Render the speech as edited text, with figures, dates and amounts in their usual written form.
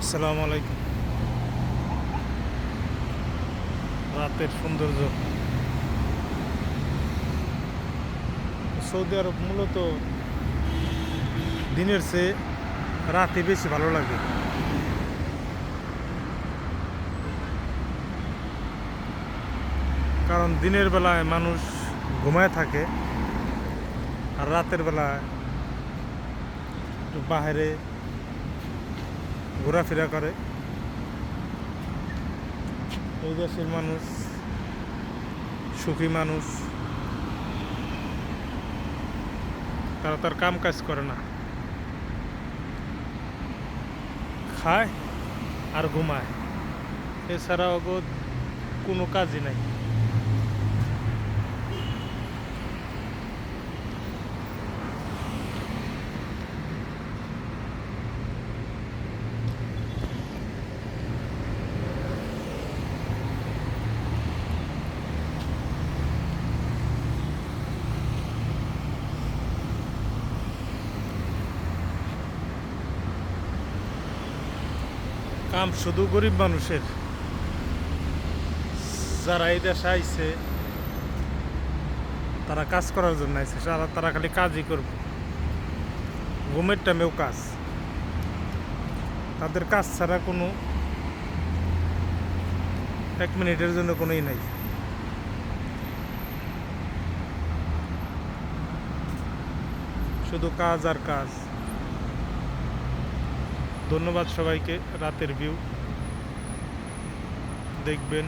আসসালামু আলাইকুম। রাতের সৌন্দর্য। সৌদি আরব মূলত দিনের চেয়ে রাতে বেশি ভালো লাগে। কারণ দিনের বেলায় মানুষ ঘুমায় থাকে, আর রাতের বেলায় একটু বাইরে ঘোরাফেরা করে। এই দেশের মানুষ সুখী মানুষ, তারা তার কাম কাজ করে না, খায় আর ঘুমায়, এছাড়া অগদ কোনো কাজই নাই। কাম শুধু গরিব মানুষের। যারা এই দেশে আইছে তারা কাজ করার জন্য আইছে, তারা খালি কাজই করবে, ঘুমের টাইমেও কাজ। তাদের কাজ ছাড়া কোনো এক মিনিটের জন্য কোনোই নাই। শুধু কাজ আর কাজ। ধন্যবাদ সবাইকে। রাতের ভিউ দেখবেন।